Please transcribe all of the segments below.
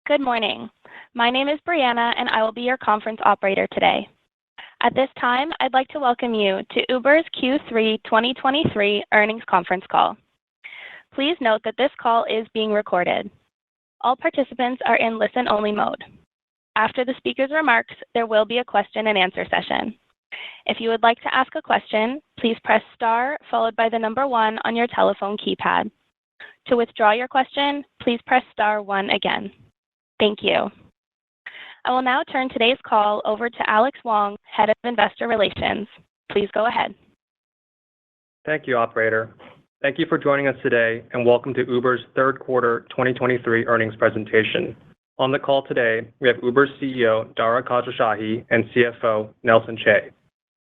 Good morning. My name is Brianna, and I will be your conference operator today. At this time, I'd like to welcome you to Uber's Q3 2023 earnings conference call. Please note that this call is being recorded. All participants are in listen-only mode. After the speaker's remarks, there will be a question-and-answer session. If you would like to ask a question, please press star followed by the number 1 on your telephone keypad. To withdraw your question, please press star 1 again. Thank you. I will now turn today's call over to Alex Wong, Head of Investor Relations. Please go ahead. Thank you, operator. Thank you for joining us today, and welcome to Uber's third quarter 2023 earnings presentation. On the call today, we have Uber's CEO, Dara Khosrowshahi, and CFO, Nelson Chai.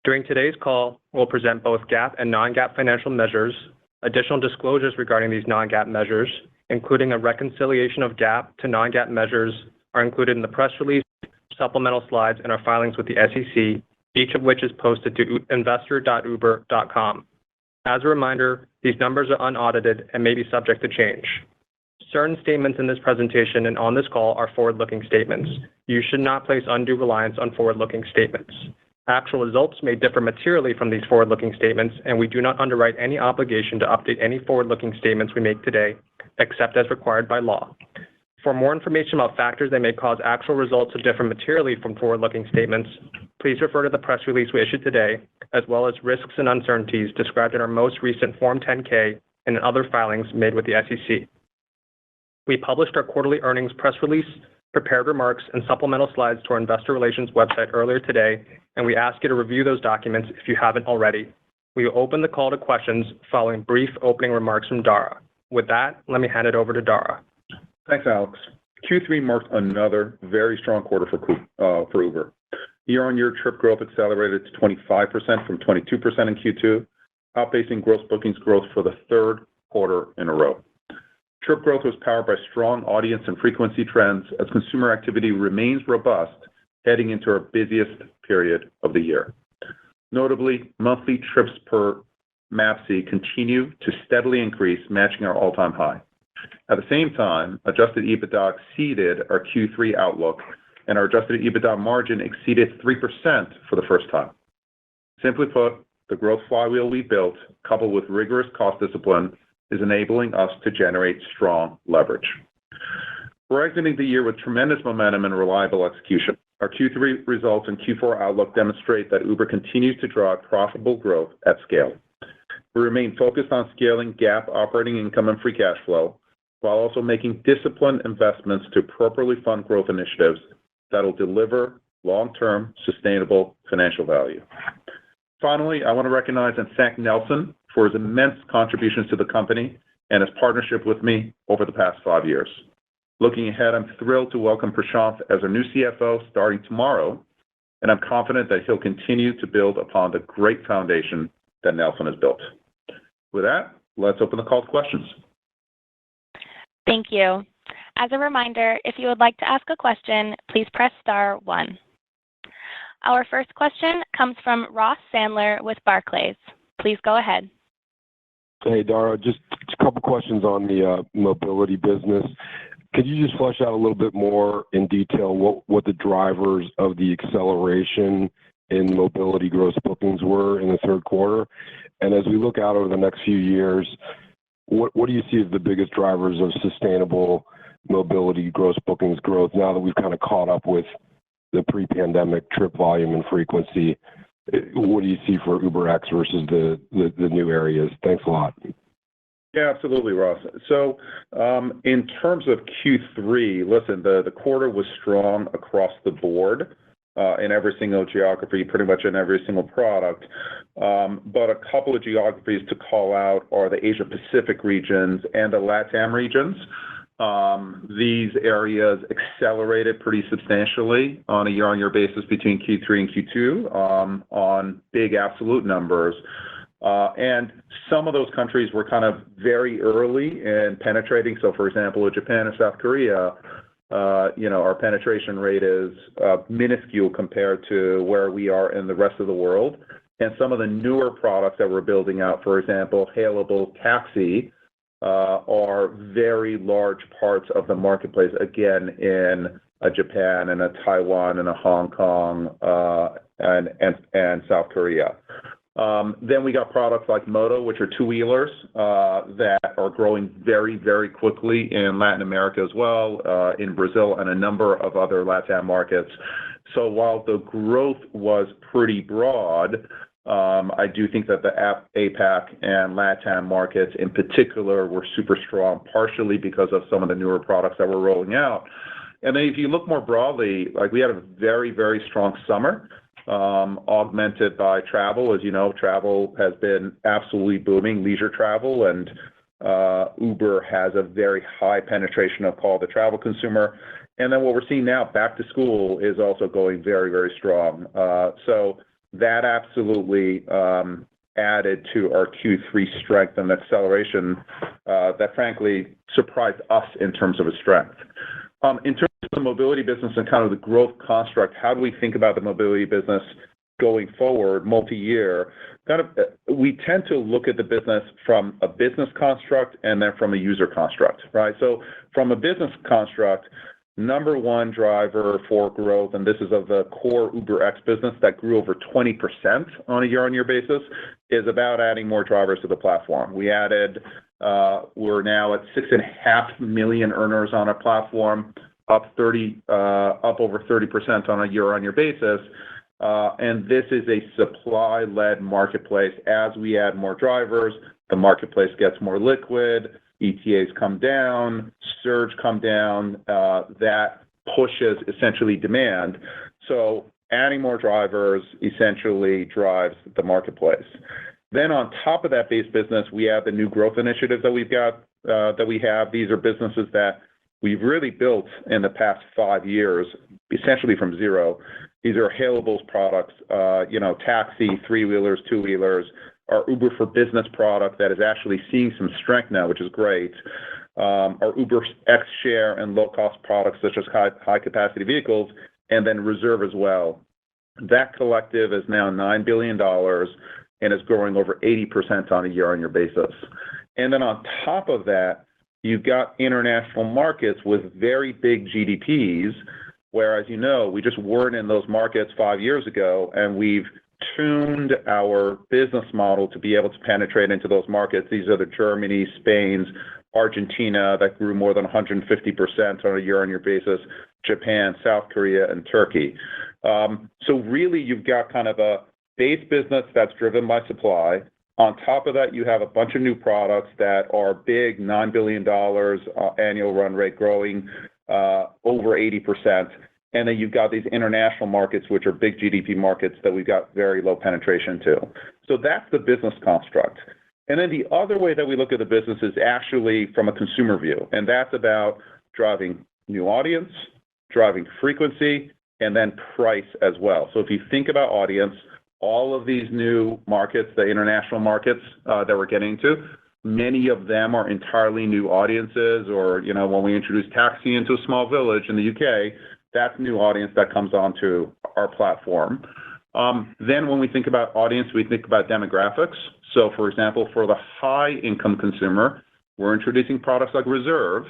During today's call, we'll present both GAAP and non-GAAP financial measures. Additional disclosures regarding these non-GAAP measures, including a reconciliation of GAAP to non-GAAP measures, are included in the press release, supplemental slides, and our filings with the SEC, each of which is posted to investor.uber.com. As a reminder, these numbers are unaudited and may be subject to change. Certain statements in this presentation and on this call are forward-looking statements. You should not place undue reliance on forward-looking statements. Actual results may differ materially from these forward-looking statements, and we do not underwrite any obligation to update any forward-looking statements we make today, except as required by law. For more information about factors that may cause actual results to differ materially from forward-looking statements, please refer to the press release we issued today, as well as risks and uncertainties described in our most recent Form 10-K and in other filings made with the SEC. We published our quarterly earnings press release, prepared remarks, and supplemental slides to our investor relations website earlier today, and we ask you to review those documents if you haven't already. We will open the call to questions following brief opening remarks from Dara. With that, let me hand it over to Dara. Thanks, Alex. Q3 marked another very strong quarter for Uber. Year-on-year trip growth accelerated to 25% from 22% in Q2, outpacing gross bookings growth for the third quarter in a row. Trip growth was powered by strong audience and frequency trends as consumer activity remains robust heading into our busiest period of the year. Notably, monthly trips per MAPC continue to steadily increase, matching our all-time high. At the same time, adjusted EBITDA exceeded our Q3 outlook, and our adjusted EBITDA margin exceeded 3% for the first time. Simply put, the growth flywheel we built, coupled with rigorous cost discipline, is enabling us to generate strong leverage. We're exiting the year with tremendous momentum and reliable execution. Our Q3 results and Q4 outlook demonstrate that Uber continues to drive profitable growth at scale. We remain focused on scaling GAAP operating income and free cash flow, while also making disciplined investments to appropriately fund growth initiatives that will deliver long-term, sustainable financial value. Finally, I want to recognize and thank Nelson for his immense contributions to the company and his partnership with me over the past 5 years. Looking ahead, I'm thrilled to welcome Prashanth as our new CFO starting tomorrow, and I'm confident that he'll continue to build upon the great foundation that Nelson has built. With that, let's open the call to questions. Thank you. As a reminder, if you would like to ask a question, please press star 1. Our first question comes from Ross Sandler with Barclays. Please go ahead. Hey, Dara, just a couple questions on the mobility business. Could you just flesh out a little bit more in detail what the drivers of the acceleration in mobility gross bookings were in the third quarter? And as we look out over the next few years, what do you see as the biggest drivers of sustainable mobility gross bookings growth now that we've kind of caught up with the pre-pandemic trip volume and frequency? What do you see for UberX versus the new areas? Thanks a lot. Yeah, absolutely, Ross. So, in terms of Q3, listen, the quarter was strong across the board, in every single geography, pretty much in every single product. But a couple of geographies to call out are the Asia Pacific regions and the LATAM regions. These areas accelerated pretty substantially on a year-on-year basis between Q3 and Q2, on big absolute numbers. And some of those countries were kind of very early in penetrating. So, for example, in Japan or South Korea, our penetration rate is minuscule compared to where we are in the rest of the world. And some of the newer products that we're building out, for example, hailable taxi, are very large parts of the marketplace, again, in Japan and Taiwan and Hong Kong and South Korea. Then we got products like Moto, which are two-wheelers that are growing very, very quickly in Latin America as well, in Brazil and a number of other LatAm markets. So while the growth was pretty broad, I do think that the APAC and LatAm markets in particular were super strong, partially because of some of the newer products that we're rolling out. And then if you look more broadly, like we had a very, very strong summer, augmented by travel. As you know, travel has been absolutely booming, leisure travel, and Uber has a very high penetration of the travel consumer. And then what we're seeing now, back to school, is also going very, very strong. So that absolutely added to our Q3 strength and acceleration that frankly surprised us in terms of its strength. In terms of the mobility business and kind of the growth construct, how do we think about the mobility business going forward, multi-year? We tend to look at the business from a business construct and then from a user construct, right? So from a business construct, number one driver for growth, and this is of the core UberX business that grew over 20% on a year-on-year basis, is about adding more drivers to the platform. We're now at 6.5 million earners on our platform, up over 30% on a year-on-year basis. And this is a supply-led marketplace. As we add more drivers, the marketplace gets more liquid, ETAs come down, surge come down, that pushes essentially demand. So adding more drivers essentially drives the marketplace. Then on top of that base business, we have the new growth initiatives that we've got, These are businesses that we've really built in the past 5 years, essentially from zero. These are hailables products, taxi, three-wheelers, two-wheelers, our Uber for Business product that is actually seeing some strength now, which is great. Our UberX Share and low-cost products such as high-capacity vehicles, and then Reserve as well. That collective is now $9 billion and is growing over 80% on a year-on-year basis. And then on top of that, you've got international markets with very big GDPs, whereas, we just weren't in those markets 5 years ago, and we've tuned our business model to be able to penetrate into those markets. These are the Germany, Spain, Argentina, that grew more than 150% on a year-on-year basis, Japan, South Korea, and Turkey. So really, you've got kind of a base business that's driven by supply. On top of that, you have a bunch of new products that are big, $9 billion annual run rate, growing over 80%. And then you've got these international markets, which are big GDP markets that we've got very low penetration to. So that's the business construct. And then the other way that we look at the business is actually from a consumer view, and that's about driving new audience, driving frequency, and then price as well. So if you think about audience, all of these new markets, the international markets that we're getting to, many of them are entirely new audiences, or, when we introduce taxi into a small village in the UK, that's new audience that comes onto our platform. Then when we think about audience, we think about demographics. So for example, for the high-income consumer, we're introducing products like Reserve,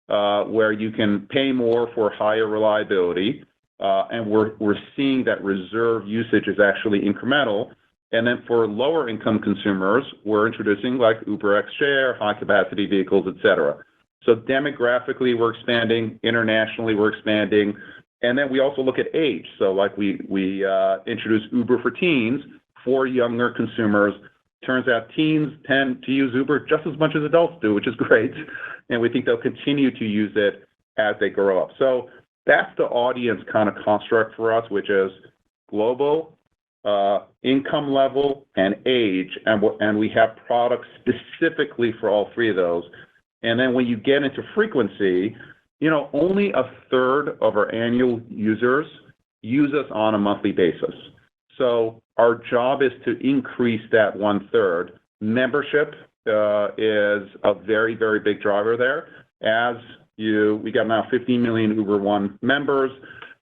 where you can pay more for higher reliability, and we're seeing that Reserve usage is actually incremental. And then for lower-income consumers, we're introducing like UberX Share, high-capacity vehicles, et cetera. So demographically, we're expanding. Internationally, we're expanding. And then we also look at age. So like we introduced Uber for Teens for younger consumers. Turns out teens tend to use Uber just as much as adults do, which is great. And we think they'll continue to use it as they grow up. So that's the audience kind of construct for us, which is global, income level, and age. And we have products specifically for all three of those. And then when you get into frequency, only a third of our annual users use us on a monthly basis. So our job is to increase that 1/3. Membership is a very, very big driver there. We got now 15 million UberOne members.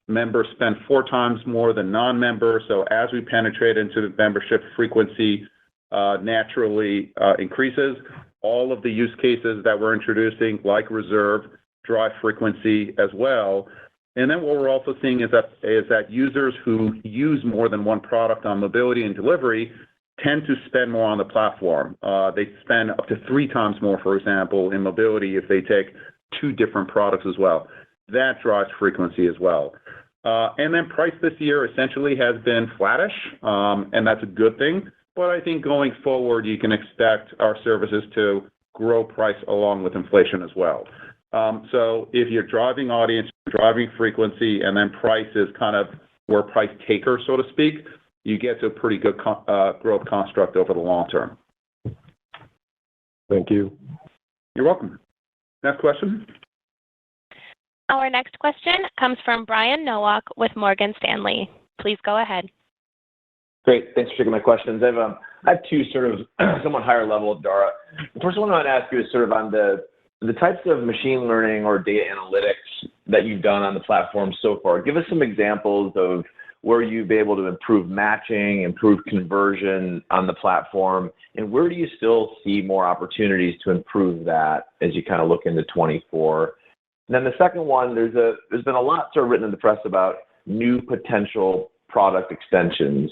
Members spend 4 times more than non-members. So as we penetrate into the membership, frequency naturally increases. all of the use cases that we're introducing, like reserve, drive frequency as well. And then what we're also seeing is that users who use more than one product on mobility and delivery tend to spend more on the platform. They spend up to 3 times more, for example, in mobility if they take 2 different products as well. That drives frequency as well. And then price this year essentially has been flattish, and that's a good thing. But I think going forward, you can expect our services to grow price along with inflation as well. So if you're driving audience, driving frequency, and then price is kind of we're a price taker, so to speak, you get to a pretty good growth construct over the long term. Thank you. You're welcome. Next question. Our next question comes from Brian Nowak with Morgan Stanley. Please go ahead. Great. Thanks for taking my questions. I have 2 sort of somewhat higher level, Dara. The first one I want to ask you is sort of on the types of machine learning or data analytics that you've done on the platform so far. Give us some examples of where you've been able to improve matching, improve conversion on the platform, and where do you still see more opportunities to improve that as you kind of look into 24? And then the second one, there's been a lot sort of written in the press about new potential product extensions,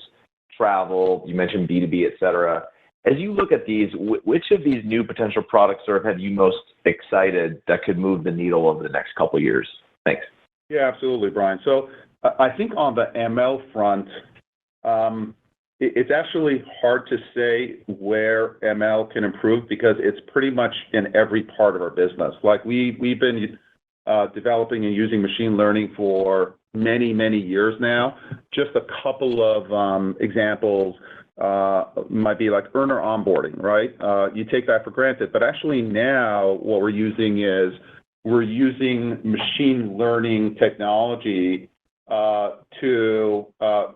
travel, you mentioned B2B, et cetera. As you look at these, which of these new potential products sort of have you most excited that could move the needle over the next couple of years? Thanks. Yeah, absolutely, Brian. So I think on the ML front, it's actually hard to say where ML can improve because it's pretty much in every part of our business. Like we've been developing and using machine learning for many, many years now. Just a couple of examples might be like earner onboarding, right? You take that for granted, but actually now what we're using is we're using machine learning technology to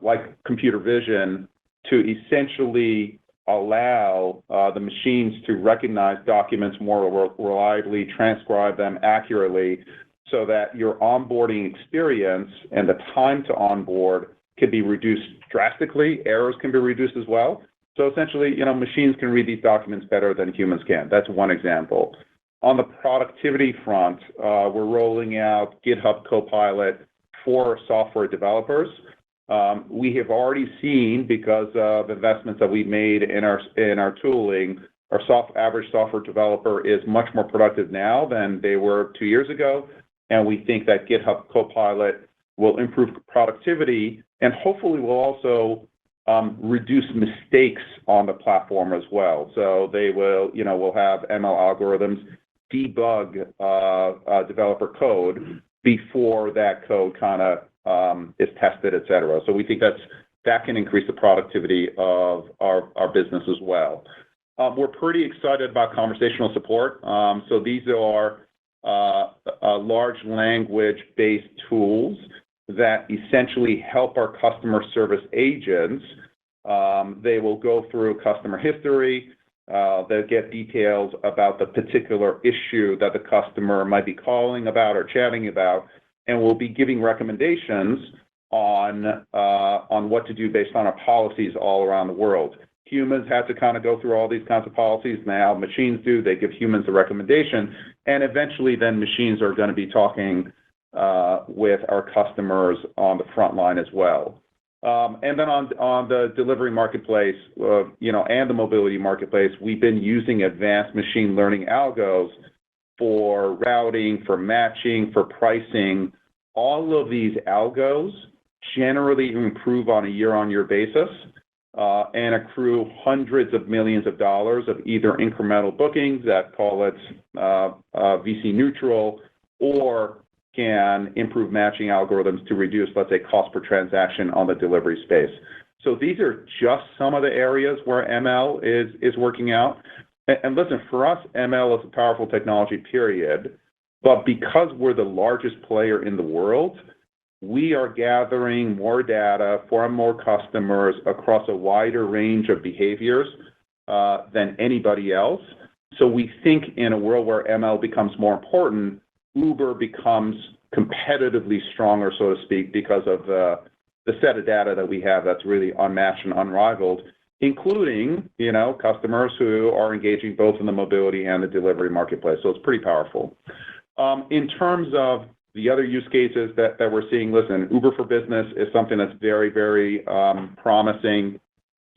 like computer vision to essentially allow the machines to recognize documents more reliably, transcribe them accurately, so that your onboarding experience and the time to onboard can be reduced drastically. Errors can be reduced as well. So essentially, machines can read these documents better than humans can. That's one example. On the productivity front, we're rolling out GitHub Copilot for software developers. We have already seen, because of investments that we've made in our tooling, our average software developer is much more productive now than they were 2 years ago. And we think that GitHub Copilot will improve productivity and hopefully will also reduce mistakes on the platform as well. So they will, will have ML algorithms debug developer code before that code kind of is tested, et cetera. So we think that can increase the productivity of our business as well. We're pretty excited about conversational support. So these are large language-based tools that essentially help our customer service agents. They will go through customer history. They'll get details about the particular issue that the customer might be calling about or chatting about, and we'll be giving recommendations on what to do based on our policies all around the world. Humans have to kind of go through all these kinds of policies. Now machines do. They give humans a recommendation, and eventually then machines are going to be talking with our customers on the front line as well. And then on the delivery marketplace, and the mobility marketplace, we've been using advanced machine learning algos for routing, for matching, for pricing. All of these algos generally improve on a year-on-year basis and accrue hundreds of millions of dollars of either incremental bookings that call it VC neutral, or can improve matching algorithms to reduce, let's say, cost per transaction on the delivery space. So these are just some of the areas where ML is working out. And listen, for us, ML is a powerful technology, period. But because we're the largest player in the world, we are gathering more data for more customers across a wider range of behaviors than anybody else. So we think in a world where ML becomes more important, Uber becomes competitively stronger, so to speak, because of the set of data that we have that's really unmatched and unrivaled. including, customers who are engaging both in the mobility and the delivery marketplace. So it's pretty powerful. In terms of the other use cases that we're seeing, listen, Uber for Business is something that's very, very promising.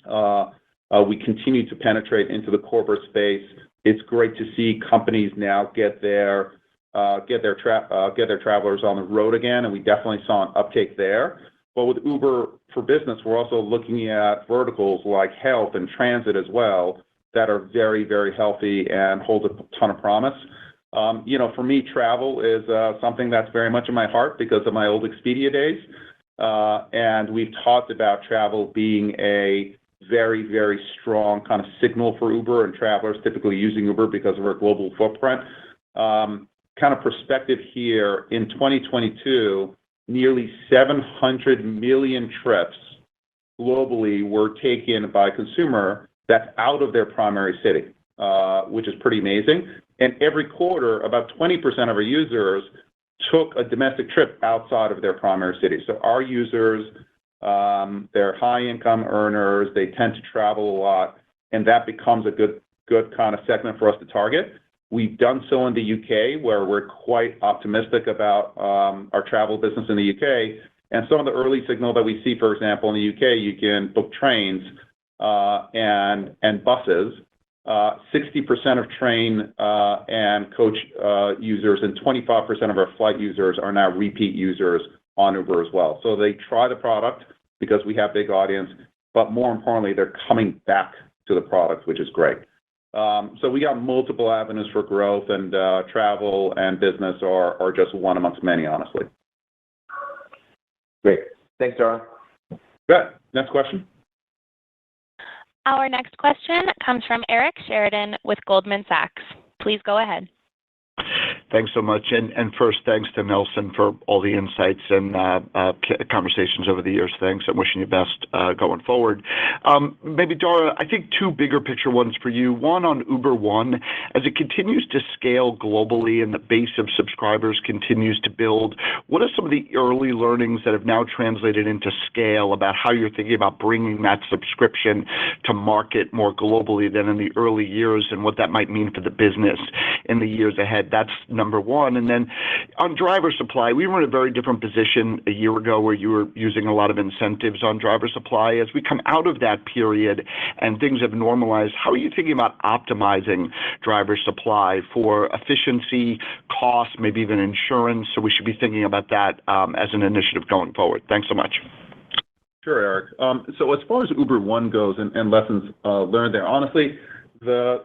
We continue to penetrate into the corporate space. It's great to see companies now get their travelers on the road again, and we definitely saw an uptake there. But with Uber for Business, we're also looking at verticals like health and transit as well that are very, very healthy and hold a ton of promise. For me, travel is something that's very much in my heart because of my old Expedia days. And we've talked about travel being a very, very strong kind of signal for Uber and travelers typically using Uber because of our global footprint. Kind of perspective here, in 2022, nearly 700 million trips globally were taken by a consumer that's out of their primary city, which is pretty amazing. And every quarter, about 20% of our users took a domestic trip outside of their primary city. So our users, they're high-income earners, they tend to travel a lot, and that becomes a good kind of segment for us to target. We've done so in the UK, where we're quite optimistic about our travel business in the UK. And some of the early signal that we see, for example, in the UK, you can book trains and buses. 60% of train and coach users and 25% of our flight users are now repeat users on Uber as well. So they try the product because we have big audience, but more importantly, they're coming back to the product, which is great. So we got multiple avenues for growth, and travel and business are just one amongst many, honestly. Great. Thanks, Dara. Good. Next question. Our next question comes from Eric Sheridan with Goldman Sachs. Please go ahead. Thanks so much. And first, thanks to Nelson for all the insights and conversations over the years. Thanks. I'm wishing you best going forward. Maybe, Dara, I think two bigger picture ones for you. One on UberOne. As it continues to scale globally and the base of subscribers continues to build, what are some of the early learnings that have now translated into scale about how you're thinking about bringing that subscription to market more globally than in the early years, and what that might mean for the business in the years ahead? That's number one. And then on driver supply, we were in a very different position a year ago where you were using a lot of incentives on driver supply. As we come out of that period and things have normalized, how are you thinking about optimizing driver supply for efficiency, cost, maybe even insurance? So we should be thinking about that as an initiative going forward. Thanks so much. Sure, Eric. So as far as UberOne goes and lessons learned there, honestly, the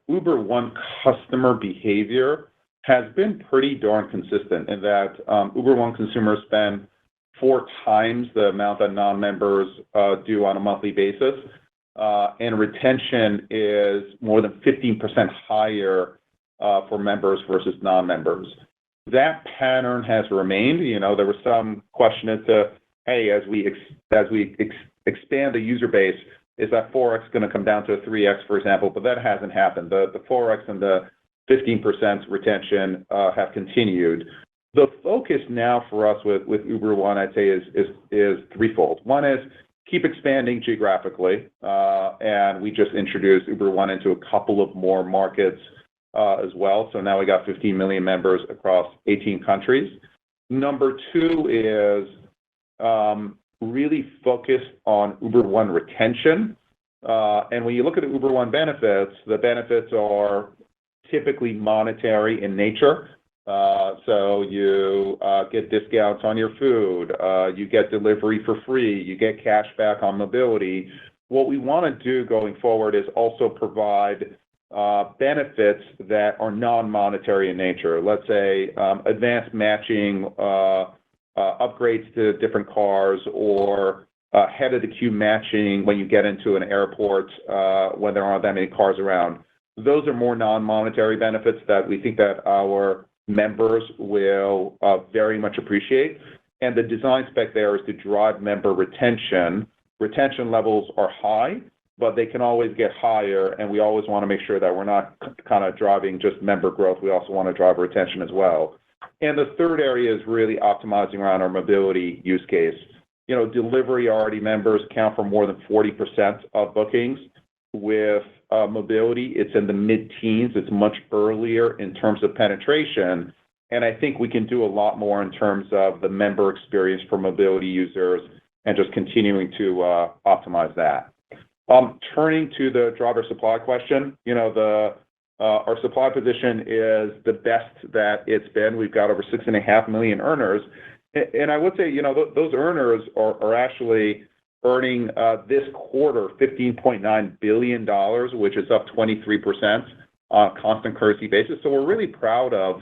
UberOne customer behavior has been pretty darn consistent in that UberOne consumers spend 4 times the amount that non-members do on a monthly basis, and retention is more than 15% higher for members versus non-members. That pattern has remained. There was some question as to, hey, as we expand the user base, is that 4x going to come down to a 3x, for example? But that hasn't happened. The 4x and the 15% retention have continued. The focus now for us with UberOne, I'd say, is threefold. One is keep expanding geographically, and we just introduced UberOne into a couple of more markets as well. So now we got 15 million members across 18 countries. Number two is really focused on UberOne retention. And when you look at the UberOne benefits, the benefits are typically monetary in nature. So you get discounts on your food, you get delivery for free, you get cash back on mobility. What we want to do going forward is also provide benefits that are non-monetary in nature. Let's say advanced matching, upgrades to different cars, or head of the queue matching when you get into an airport when there aren't that many cars around. Those are more non-monetary benefits that we think that our members will very much appreciate. And the design spec there is to drive member retention. Retention levels are high, but they can always get higher, and we always want to make sure that we're not kind of driving just member growth. We also want to drive retention as well. And the third area is really optimizing around our mobility use case. delivery already members account for more than 40% of bookings. With mobility, it's in the mid-teens. It's much earlier in terms of penetration. And I think we can do a lot more in terms of the member experience for mobility users and just continuing to optimize that. Turning to the driver supply question, our supply position is the best that it's been. We've got over 6.5 million earners. And I would say, those earners are actually earning this quarter $15.9 billion, which is up 23% on a constant currency basis. So we're really proud of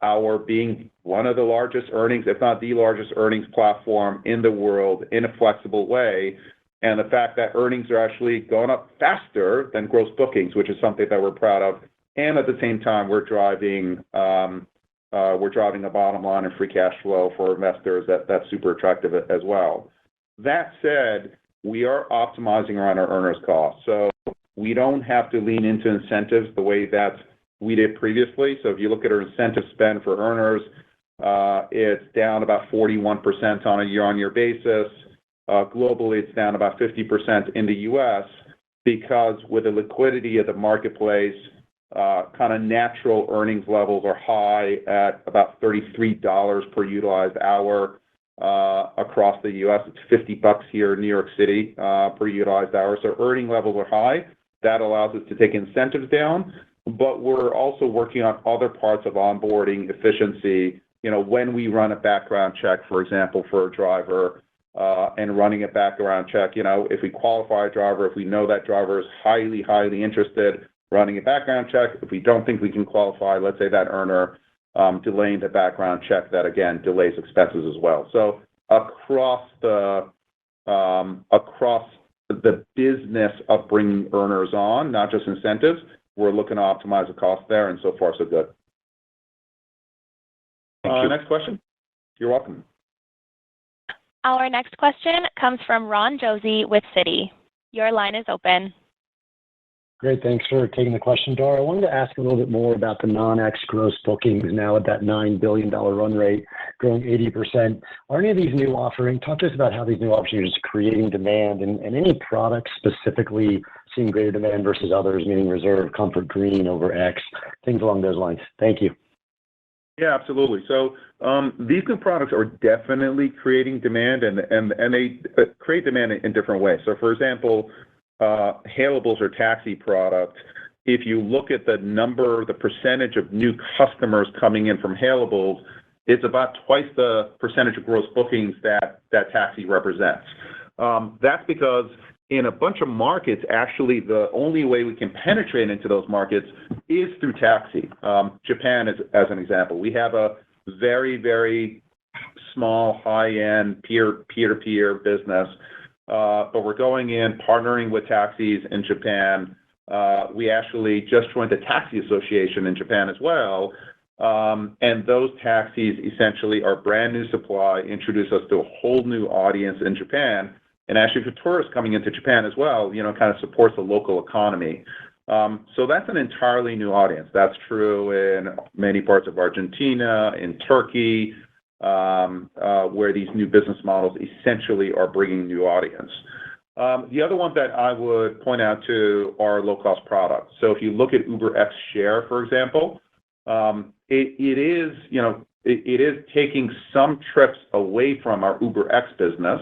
our being one of the largest earnings, if not the largest earnings platform in the world in a flexible way. And the fact that earnings are actually going up faster than gross bookings, which is something that we're proud of. And at the same time, we're driving a bottom line and free cash flow for investors that's super attractive as well. That said, we are optimizing around our earners costs. So we don't have to lean into incentives the way that we did previously. So if you look at our incentive spend for earners, it's down about 41% on a year-on-year basis. Globally, it's down about 50% in the U.S. because with the liquidity of the marketplace, kind of natural earnings levels are high at about $33 per utilized hour across the U.S. It's $50 here in New York City per utilized hour. So earning levels are high. That allows us to take incentives down. But we're also working on other parts of onboarding efficiency. When we run a background check, for example, for a driver, and running a background check, if we qualify a driver, if we know that driver is highly, highly interested, running a background check. If we don't think we can qualify, let's say that earner, delaying the background check, that again delays expenses as well. So across the business of bringing earners on, not just incentives, we're looking to optimize the cost there, and so far so good. Thank you. Next question. You're welcome. Our next question comes from Ron Josey with Citi. Your line is open. Great. Thanks for taking the question, Dara. I wanted to ask a little bit more about the NonX gross bookings now at that $9 billion run rate, growing 80%. Are any of these new offerings, talk to us about how these new offerings are just creating demand and any products specifically seeing greater demand versus others, meaning Reserve, Comfort, Green over X, things along those lines. Thank you. Yeah, absolutely. So these new products are definitely creating demand, and they create demand in different ways. So, for example, hailables or taxi product, if you look at the percentage of new customers coming in from hailables, it's about twice the percentage of gross bookings that taxi represents. That's because in a bunch of markets, actually, the only way we can penetrate into those markets is through taxi. Japan, as an example, we have a very, very small, high-end peer-to-peer business, but we're going in, partnering with taxis in Japan. We actually just joined the Taxi Association in Japan as well, and those taxis essentially are brand new supply, introduce us to a whole new audience in Japan. And actually, for tourists coming into Japan as well, kind of supports the local economy. So that's an entirely new audience. That's true in many parts of Argentina, in Turkey, where these new business models essentially are bringing new audience. The other one that I would point out to are low-cost products. So if you look at UberX Share, for example, it is taking some trips away from our UberX business.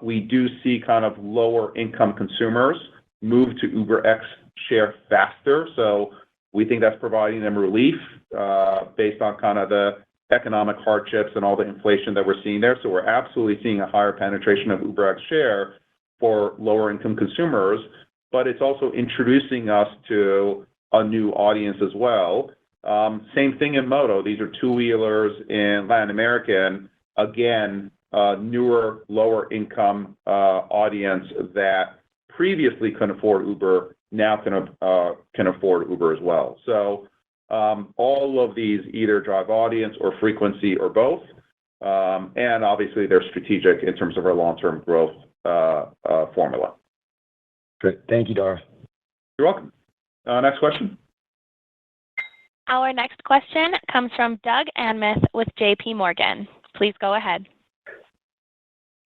We do see kind of lower income consumers move to UberX Share faster. So we think that's providing them relief based on kind of the economic hardships and all the inflation that we're seeing there. So we're absolutely seeing a higher penetration of UberX Share for lower income consumers, but it's also introducing us to a new audience as well. Same thing in Moto. These are two-wheelers in Latin America, and again, newer, lower income audience that previously couldn't afford Uber now can afford Uber as well. So all of these either drive audience or frequency or both, and obviously they're strategic in terms of our long-term growth formula. Great. Thank you, Dara. You're welcome. Next question. Our next question comes from Doug Anmuth with JP Morgan. Please go ahead.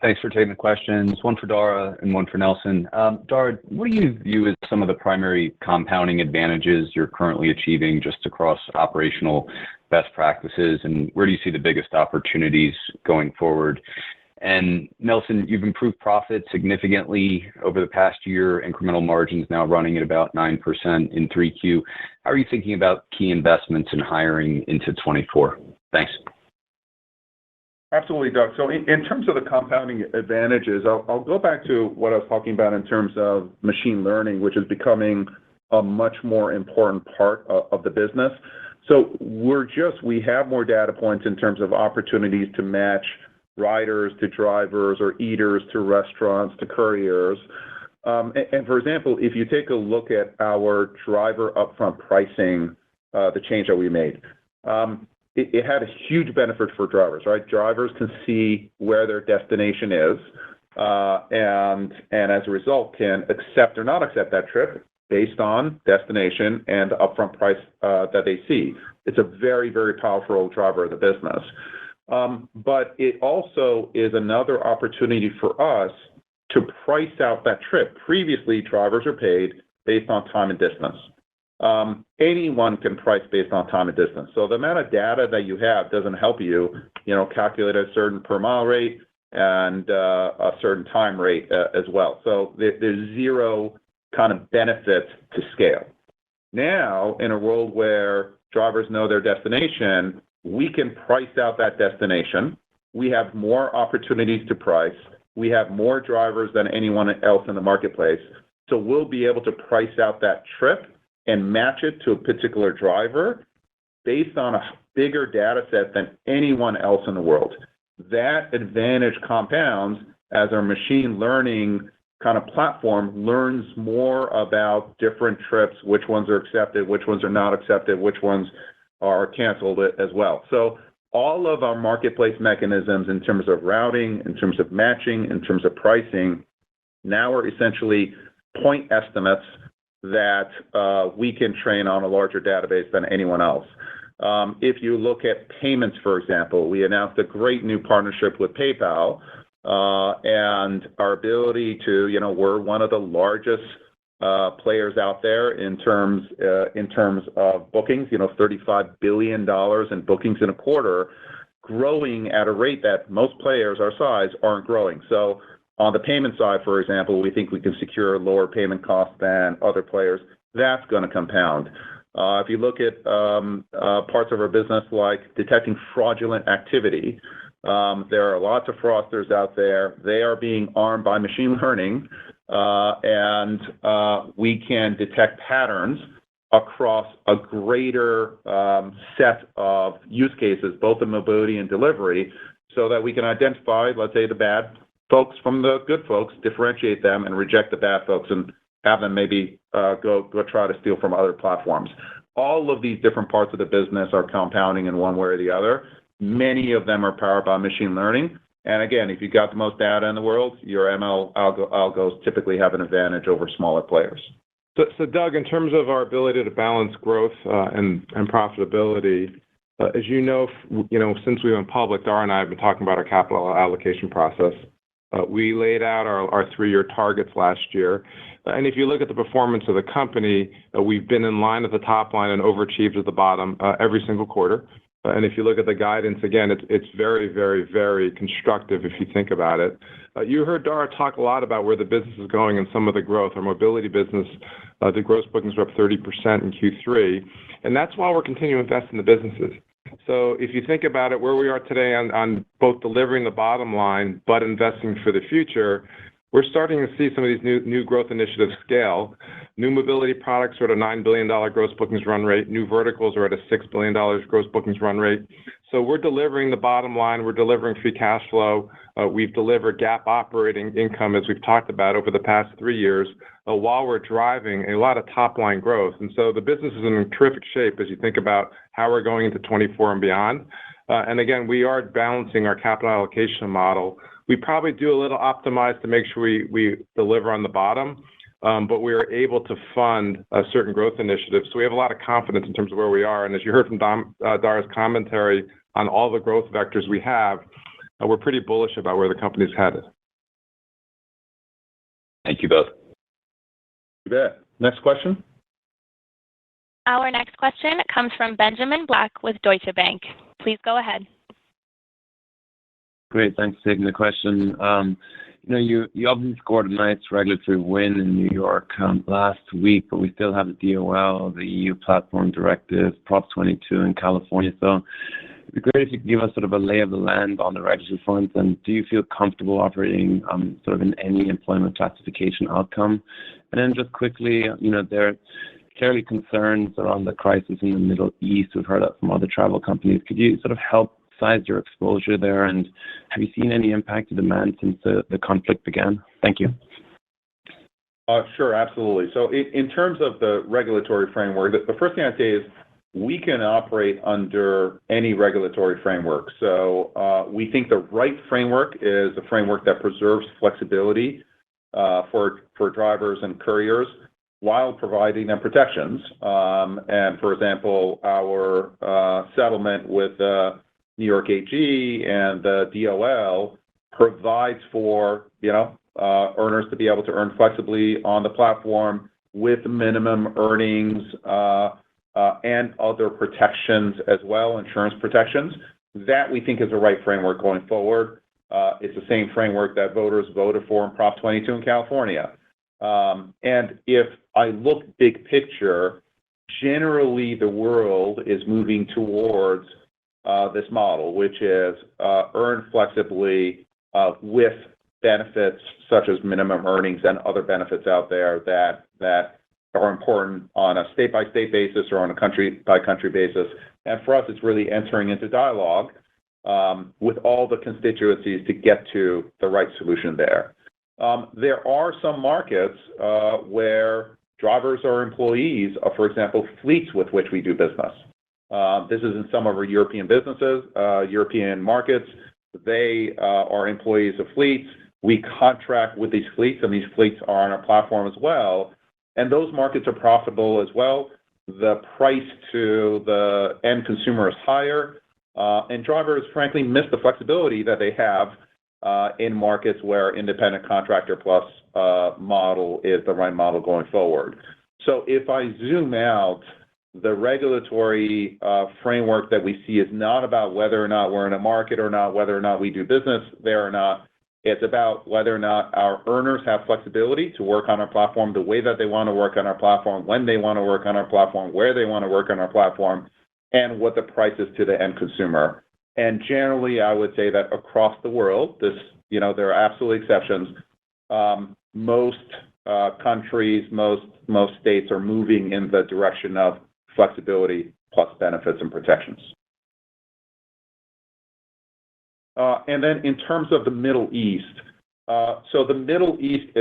Thanks for taking the questions. One for Dara and one for Nelson. Dara, what do you view as some of the primary compounding advantages you're currently achieving just across operational best practices, and where do you see the biggest opportunities going forward? And Nelson, you've improved profit significantly over the past year, incremental margins now running at about 9% in 3Q. How are you thinking about key investments in hiring into 24? Thanks. Absolutely, Doug. So in terms of the compounding advantages, I'll go back to what I was talking about in terms of machine learning, which is becoming a much more important part of the business. So we have more data points in terms of opportunities to match riders to drivers or eaters to restaurants to couriers. And for example, if you take a look at our driver upfront pricing, the change that we made, it had a huge benefit for drivers, right? Drivers can see where their destination is, and as a result can accept or not accept that trip based on destination and the upfront price that they see. It's a very, very powerful driver of the business. But it also is another opportunity for us to price out that trip. Previously, drivers are paid based on time and distance. Anyone can price based on time and distance. So the amount of data that you have doesn't help you, calculate a certain per mile rate and a certain time rate as well. So there's zero kind of benefit to scale. Now, in a world where drivers know their destination, we can price out that destination. We have more opportunities to price. We have more drivers than anyone else in the marketplace. So we'll be able to price out that trip and match it to a particular driver based on a bigger data set than anyone else in the world. That advantage compounds as our machine learning kind of platform learns more about different trips, which ones are accepted, which ones are not accepted, which ones are canceled as well. So all of our marketplace mechanisms in terms of routing, in terms of matching, in terms of pricing, now are essentially point estimates that we can train on a larger database than anyone else. If you look at payments, for example, we announced a great new partnership with PayPal, and our ability to, we're one of the largest players out there in terms of bookings, $35 billion in bookings in a quarter, growing at a rate that most players our size aren't growing. So on the payment side, for example, we think we can secure lower payment costs than other players. That's going to compound. If you look at parts of our business like detecting fraudulent activity, there are lots of fraudsters out there. They are being armed by machine learning, and we can detect patterns across a greater set of use cases, both in mobility and delivery, so that we can identify, let's say, the bad folks from the good folks, differentiate them, and reject the bad folks and have them maybe go try to steal from other platforms. All of these different parts of the business are compounding in one way or the other. Many of them are powered by machine learning. And again, if you've got the most data in the world, your ML algos typically have an advantage over smaller players. So Doug, in terms of our ability to balance growth and profitability, as you know, since we went public, Dara and I have been talking about our capital allocation process. We laid out our 3-year targets last year. And if you look at the performance of the company, we've been in line at the top line and overachieved at the bottom every single quarter. And if you look at the guidance, again, it's very, very, very constructive if you think about it. You heard Dara talk a lot about where the business is going and some of the growth. Our mobility business, the gross bookings were up 30% in Q3. And that's while we're continuing to invest in the businesses. So if you think about it, where we are today on both delivering the bottom line but investing for the future, we're starting to see some of these new growth initiatives scale. New mobility products are at a $9 billion gross bookings run rate. New verticals are at a $6 billion gross bookings run rate. So we're delivering the bottom line. We're delivering free cash flow. We've delivered GAAP operating income, as we've talked about, over the past 3 years, while we're driving a lot of top-line growth. And so the business is in terrific shape as you think about how we're going into 24 and beyond. And again, we are balancing our capital allocation model. We probably do a little optimize to make sure we deliver on the bottom, but we are able to fund certain growth initiatives. So we have a lot of confidence in terms of where we are. And as you heard from Dara's commentary on all the growth vectors we have, we're pretty bullish about where the company's headed. Thank you both. You bet. Next question. Our next question comes from Benjamin Black with Deutsche Bank. Please go ahead. Great. Thanks for taking the question. You obviously scored a nice regulatory win in New York last week, but we still have the DOL, the EU Platform Directive, Prop 22 in California. So it'd be great if you could give us sort of a lay of the land on the regulatory front, and do you feel comfortable operating sort of in any employment classification outcome? And then just quickly, there are clearly concerns around the crisis in the Middle East. We've heard that from other travel companies. Could you sort of help size your exposure there, and have you seen any impact to demand since the conflict began? Thank you. Sure, absolutely. So in terms of the regulatory framework, the first thing I'd say is we can operate under any regulatory framework. So we think the right framework is a framework that preserves flexibility for drivers and couriers while providing them protections. And for example, our settlement with New York AG and the DOL provides for earners to be able to earn flexibly on the platform with minimum earnings and other protections as well, insurance protections. That we think is the right framework going forward. It's the same framework that voters voted for in Prop 22 in California. And if I look big picture, generally the world is moving towards this model, which is earn flexibly with benefits such as minimum earnings and other benefits out there that are important on a state-by-state basis or on a country-by-country basis. And for us, it's really entering into dialogue with all the constituencies to get to the right solution there. There are some markets where drivers are employees of, for example, fleets with which we do business. This is in some of our European businesses, European markets. They are employees of fleets. We contract with these fleets, and these fleets are on our platform as well. And those markets are profitable as well. The price to the end consumer is higher, and drivers, frankly, miss the flexibility that they have in markets where independent contractor plus model is the right model going forward. So if I zoom out, the regulatory framework that we see is not about whether or not we're in a market or not, whether or not we do business there or not. It's about whether or not our earners have flexibility to work on our platform the way that they want to work on our platform, when they want to work on our platform, where they want to work on our platform, and what the price is to the end consumer. And generally, I would say that across the world, there are absolute exceptions. Most countries, most states are moving in the direction of flexibility plus benefits and protections. And then in terms of the Middle East, so the Middle East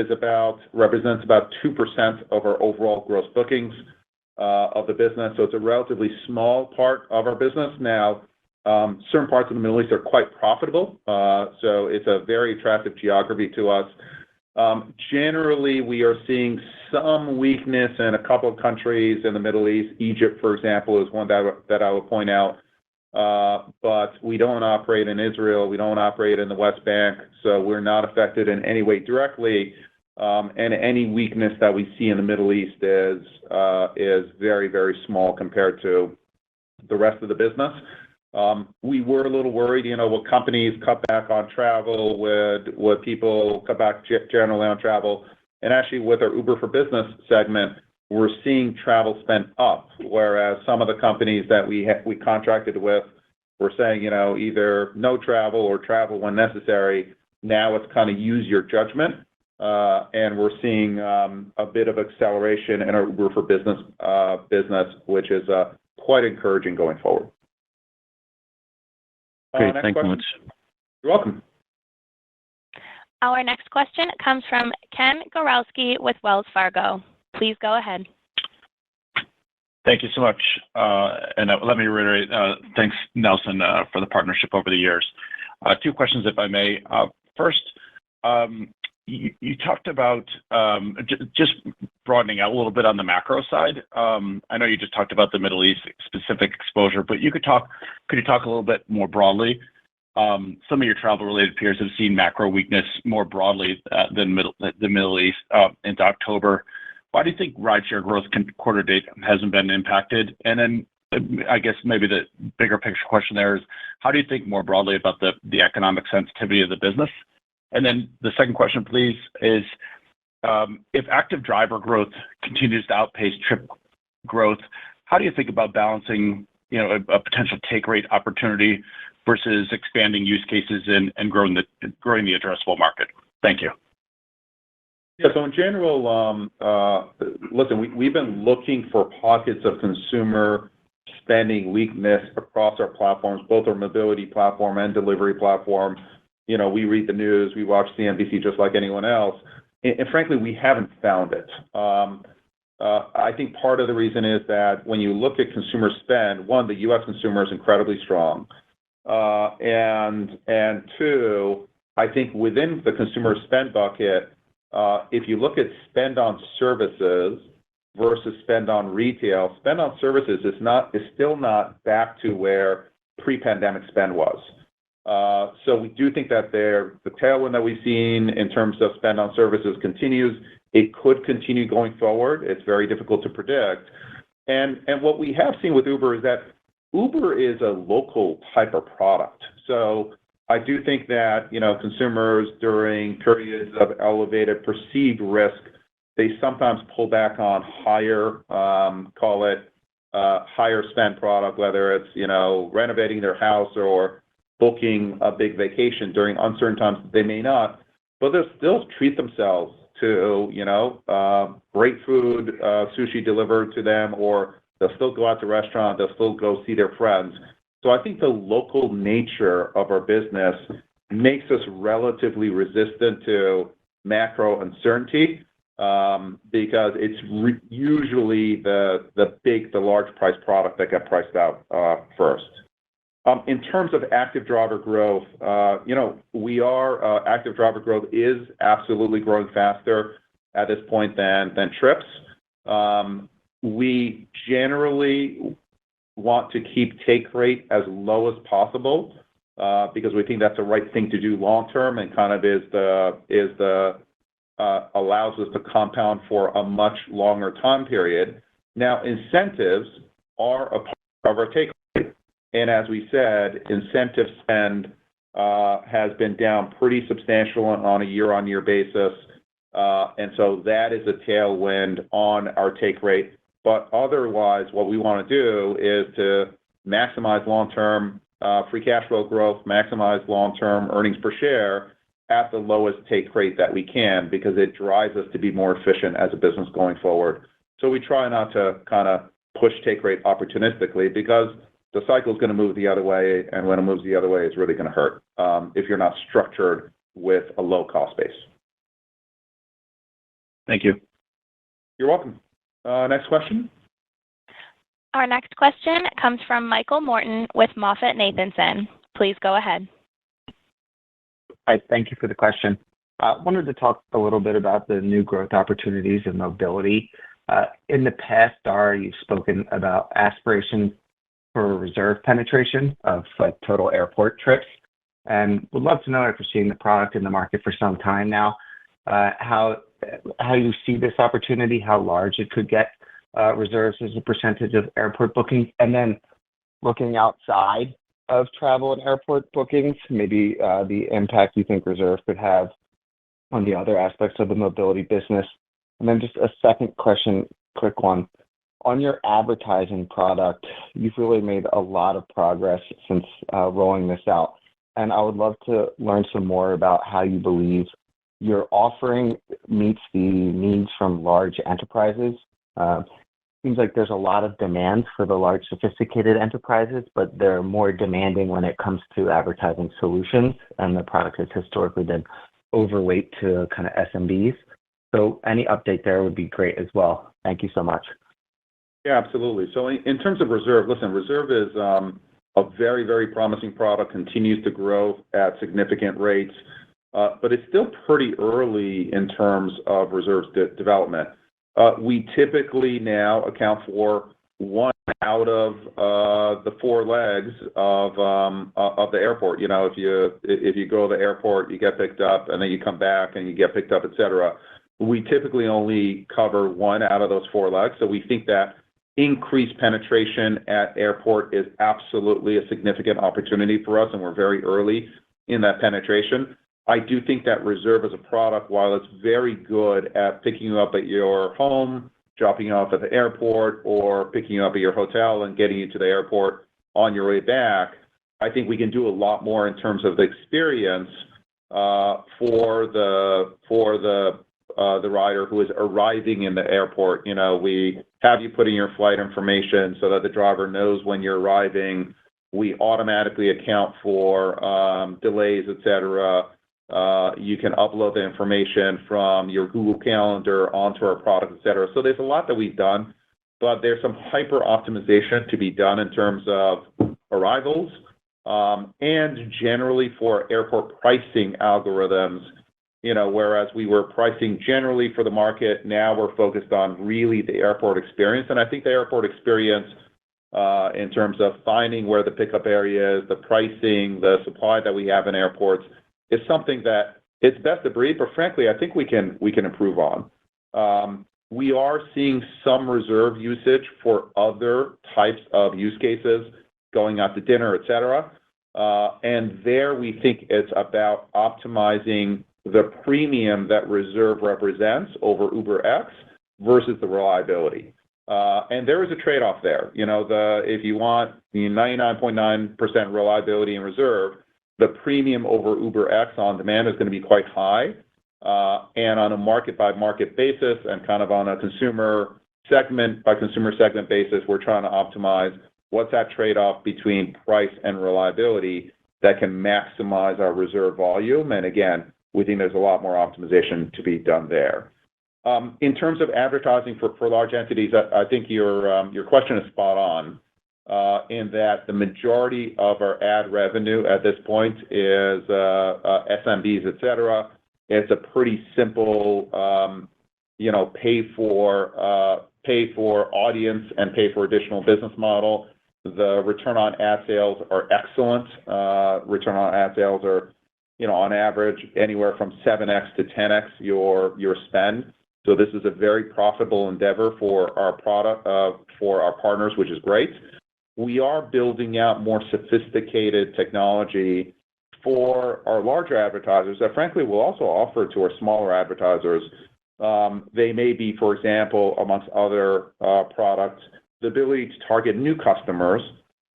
represents about 2% of our overall gross bookings of the business. So it's a relatively small part of our business. Now, certain parts of the Middle East are quite profitable, so it's a very attractive geography to us. Generally, we are seeing some weakness in a couple of countries in the Middle East. Egypt, for example, is one that I would point out. But we don't operate in Israel. We don't operate in the West Bank, so we're not affected in any way directly. And any weakness that we see in the Middle East is very, very small compared to the rest of the business. We were a little worried, will companies cut back on travel? Would people cut back generally on travel? And actually, with our Uber for Business segment, we're seeing travel spend up, whereas some of the companies that we contracted with were saying, either no travel or travel when necessary. Now it's kind of use your judgment, and we're seeing a bit of acceleration in our Uber for Business business, which is quite encouraging going forward. Great, thanks so much. You're welcome. Our next question comes from Ken Gorowski with Wells Fargo. Please go ahead. Thank you so much. And let me reiterate, thanks, Nelson, for the partnership over the years. Two questions, if I may. First, you talked about just broadening out a little bit on the macro side. I know you just talked about the Middle East specific exposure, but could you talk a little bit more broadly some of your travel-related peers have seen macro weakness more broadly than the Middle East into October. Why do you think rideshare growth quarter to date hasn't been impacted? And then I guess maybe the bigger picture question there is, how do you think more broadly about the economic sensitivity of the business? And then the second question, please, is if active driver growth continues to outpace trip growth, how do you think about balancing, a potential take rate opportunity versus expanding use cases and growing the addressable market? Thank you. Yeah, so in general, listen, we've been looking for pockets of consumer spending weakness across our platforms, both our mobility platform and delivery platform. We read the news, we watch CNBC just like anyone else, and frankly, we haven't found it. I think part of the reason is that when you look at consumer spend, one, the U.S. consumer is incredibly strong, and two, I think within the consumer spend bucket, if you look at spend on services versus spend on retail, spend on services is still not back to where pre-pandemic spend was. So we do think that the tailwind that we've seen in terms of spend on services continues. It could continue going forward. It's very difficult to predict. And what we have seen with Uber is that Uber is a local type of product. So I do think that, consumers during periods of elevated perceived risk, they sometimes pull back on higher, higher spend product, whether it's, renovating their house or booking a big vacation during uncertain times. They may not, but they'll still treat themselves to, great food, sushi delivered to them, or they'll still go out to restaurant, they'll still go see their friends. So I think the local nature of our business makes us relatively resistant to macro uncertainty, because it's usually the large price product that get priced out first. In terms of active driver growth, active driver growth is absolutely growing faster at this point than trips. We generally want to keep take rate as low as possible, because we think that's the right thing to do long term, and kind of allows us to compound for a much longer time period. Now, incentives are a part of our take rate, and as we said, incentive spend has been down pretty substantial on a year-on-year basis, and so that is a tailwind on our take rate. But otherwise, what we want to do is to maximize long-term free cash flow growth, maximize long-term earnings per share at the lowest take rate that we can, because it drives us to be more efficient as a business going forward. So we try not to kind of push take rate opportunistically, because the cycle is going to move the other way, and when it moves the other way, it's really going to hurt if you're not structured with a low-cost base. Thank you. You're welcome. Next question. Our next question comes from Michael Morton with MoffettNathanson. Please go ahead. Hi, thank you for the question. I wanted to talk a little bit about the new growth opportunities in mobility. In the past, Dara, you've spoken about aspirations for reserve penetration of total airport trips, and would love to know, after seeing the product in the market for some time now, how you see this opportunity, how large it could get, reserves as a percentage of airport bookings, and then looking outside of travel and airport bookings, maybe the impact you think reserve could have on the other aspects of the mobility business. And then just a second question, quick one. On your advertising product, you've really made a lot of progress since rolling this out, and I would love to learn some more about how you believe your offering meets the needs from large enterprises. Seems like there's a lot of demand for the large, sophisticated enterprises, but they're more demanding when it comes to advertising solutions, and the product has historically been overweight to kind of SMBs. So any update there would be great as well. Thank you so much. Yeah, absolutely. So in terms of Reserve, listen, Reserve is a very, very promising product, continues to grow at significant rates, but it's still pretty early in terms of Reserve's development. We typically now account for 1 out of the four legs of the airport. You know, if you go to the airport, you get picked up, and then you come back and you get picked up, et cetera. We typically only cover one out of those four legs, so we think that increased penetration at airport is absolutely a significant opportunity for us, and we're very early in that penetration. I do think that Reserve as a product, while it's very good at picking you up at your home, dropping you off at the airport, or picking you up at your hotel and getting you to the airport on your way back, I think we can do a lot more in terms of the experience for the rider who is arriving in the airport. You know, we have you put in your flight information so that the driver knows when you're arriving. We automatically account for delays, et cetera. You can upload the information from your Google Calendar onto our product, et cetera. So there's a lot that we've done, but there's some hyper optimization to be done in terms of arrivals, and generally for airport pricing algorithms. You know, whereas we were pricing generally for the market, now we're focused on really the airport experience. And I think the airport experience, in terms of finding where the pickup area is, the pricing, the supply that we have in airports, is something that it's best of breed, but frankly, I think we can improve on. We are seeing some Reserve usage for other types of use cases, going out to dinner, et cetera. And there we think it's about optimizing the premium that Reserve represents over UberX versus the reliability. And there is a trade-off there. You know, if you want the 99.9% reliability in Reserve, the premium over UberX on demand is going to be quite high. And on a market-by-market basis and kind of on a consumer segment-by-consumer segment basis, we're trying to optimize what's that trade-off between price and reliability that can maximize our Reserve volume. And again, we think there's a lot more optimization to be done there. In terms of advertising for large entities, I think your question is spot on, in that the majority of our ad revenue at this point is SMBs, et cetera. It's a pretty simple, you know, pay for audience and pay for additional business model. The return on ad sales are excellent. Return on ad sales are, you know, on average, anywhere from 7x to 10x your spend. So this is a very profitable endeavor for our product, for our partners, which is great. We are building out more sophisticated technology for our larger advertisers that frankly will also offer to our smaller advertisers. They may be, for example, amongst other products, the ability to target new customers,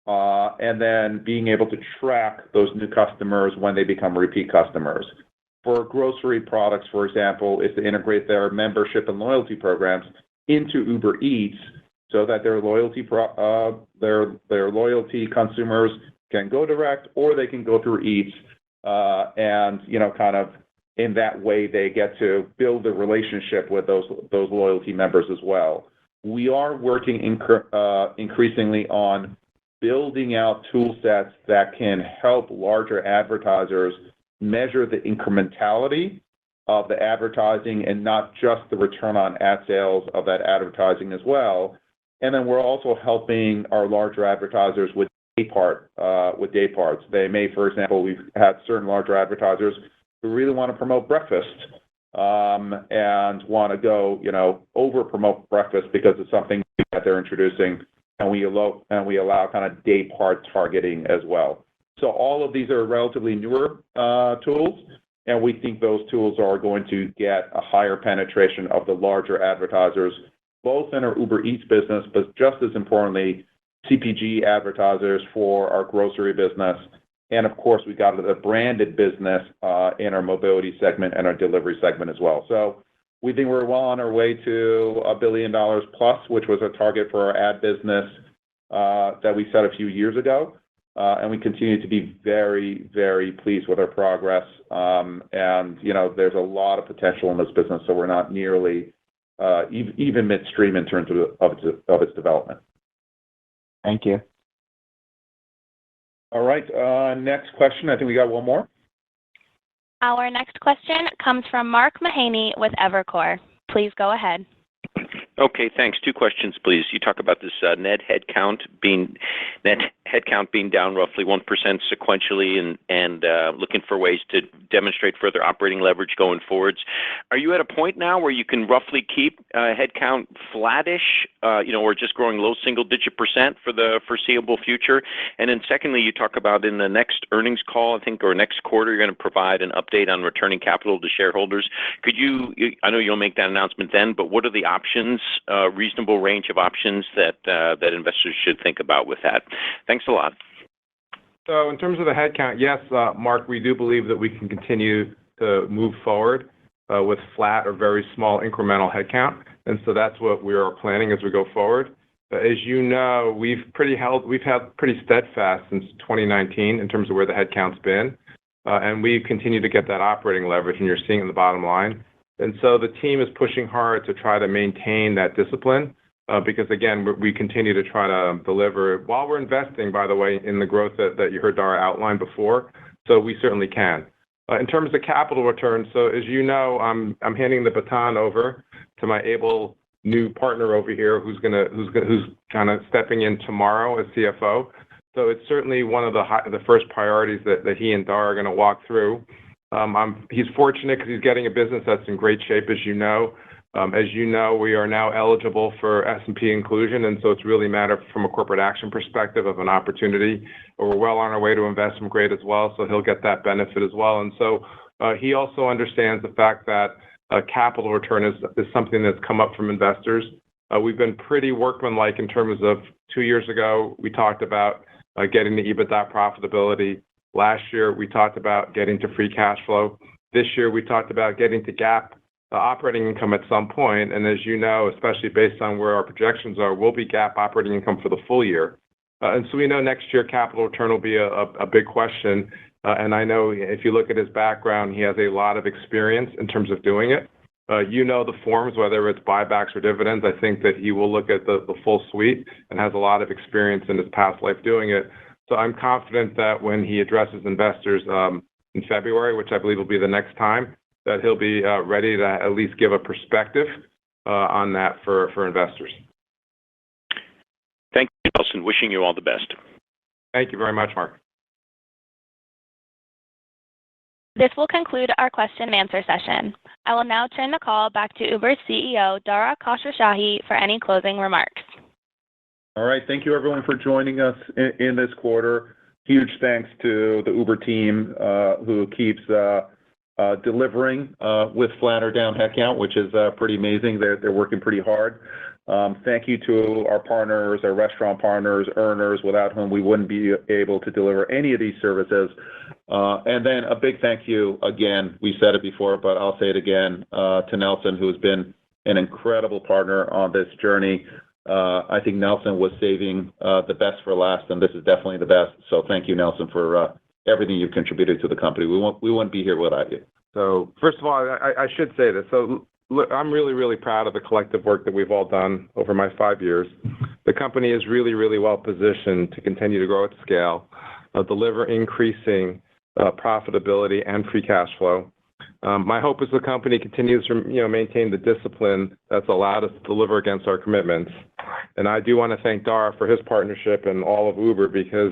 and then being able to track those new customers when they become repeat customers. For grocery products, for example, is to integrate their membership and loyalty programs into Uber Eats so that their loyalty consumers can go direct or they can go through Eats, and, you know, kind of in that way they get to build a relationship with those loyalty members as well. We are working increasingly on building out tool sets that can help larger advertisers measure the incrementality of the advertising and not just the return on ad sales of that advertising as well. And then we're also helping our larger advertisers with day parts. They may, for example, we've had certain larger advertisers who really want to promote breakfast, and want to go, you know, over promote breakfast because it's something that they're introducing, and we allow kind of day part targeting as well. So all of these are relatively newer tools, and we think those tools are going to get a higher penetration of the larger advertisers, both in our Uber Eats business, but just as importantly, CPG advertisers for our grocery business. And of course, we got the branded business in our mobility segment and our delivery segment as well. So we think we're well on our way to $1 billion plus, which was a target for our ad business that we set a few years ago. And we continue to be very, very pleased with our progress. And, you know, there's a lot of potential in this business, so we're not nearly even midstream in terms of its development. Thank you. All right, next question. I think we got one more. Our next question comes from Mark Mahaney with Evercore. Please go ahead. Okay, thanks. Two questions, please. You talk about this net headcount being down roughly 1% sequentially, and looking for ways to demonstrate further operating leverage going forwards. Are you at a point now where you can roughly keep headcount flattish, or just growing low single-digit % for the foreseeable future? And then secondly, you talk about in the next earnings call, I think, or next quarter, you're going to provide an update on returning capital to shareholders. Could you? I know you'll make that announcement then, but what are the options? Reasonable range of options that investors should think about with that. Thanks a lot. So in terms of the headcount, yes, Mark, we do believe that we can continue to move forward with flat or very small incremental headcount, and so that's what we are planning as we go forward. As you know, we've had pretty steadfast since 2019 in terms of where the headcount's been, and we continue to get that operating leverage, and you're seeing it in the bottom line. And so the team is pushing hard to try to maintain that discipline because, again, we continue to try to deliver while we're investing, by the way, in the growth that you heard Dara outline before, so we certainly can. In terms of capital returns, so as you know, I'm handing the baton over to my able new partner over here who's kind of stepping in tomorrow as CFO. So it's certainly one of the first priorities that he and Dara are going to walk through. He's fortunate because he's getting a business that's in great shape, as you know. As you know, we are now eligible for S&P inclusion, and so it's really a matter from a corporate action perspective of an opportunity. We're well on our way to investment grade as well, so he'll get that benefit as well. And so he also understands the fact that capital return is something that's come up from investors. We've been pretty workmanlike in terms of 2 years ago, we talked about getting to EBITDA profitability. Last year, we talked about getting to free cash flow. This year, we talked about getting to GAAP operating income at some point. And as you know, especially based on where our projections are, we'll be GAAP operating income for the full year. And so we know next year capital return will be a big question. And I know if you look at his background, he has a lot of experience in terms of doing it. You know the forms, whether it's buybacks or dividends. I think that he will look at the full suite and has a lot of experience in his past life doing it. So I'm confident that when he addresses investors in February, which I believe will be the next time, that he'll be ready to at least give a perspective on that for investors. Thank you, Nelson. Wishing you all the best. Thank you very much, Mark. This will conclude our question and answer session. I will now turn the call back to Uber's CEO, Dara Khosrowshahi, for any closing remarks. All right. Thank you, everyone, for joining us in this quarter. Huge thanks to the Uber team who keeps delivering with flat or down headcount, which is pretty amazing. They're working pretty hard. Thank you to our partners, our restaurant partners, earners, without whom we wouldn't be able to deliver any of these services. And then a big thank you again. We said it before, but I'll say it again, to Nelson, who's been an incredible partner on this journey. I think Nelson was saving the best for last, and this is definitely the best. So thank you, Nelson, for everything you've contributed to the company. We wouldn't be here without you. So first of all, I should say this. So look, I'm really, really proud of the collective work that we've all done over my 5 years. The company is really, really well positioned to continue to grow at scale, deliver increasing profitability and free cash flow. My hope is the company continues to maintain the discipline that's allowed us to deliver against our commitments. And I do want to thank Dara for his partnership and all of Uber because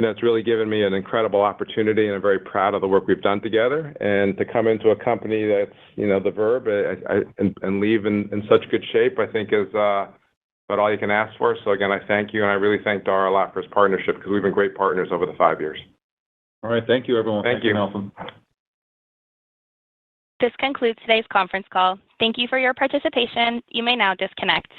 it's really given me an incredible opportunity, and I'm very proud of the work we've done together. And to come into a company that's the verb and leave in such good shape, I think is about all you can ask for. So again, I thank you, and I really thank Dara a lot for his partnership because we've been great partners over the 5 years. All right. Thank you, everyone. Thank you, Nelson. This concludes today's conference call. Thank you for your participation. You may now disconnect.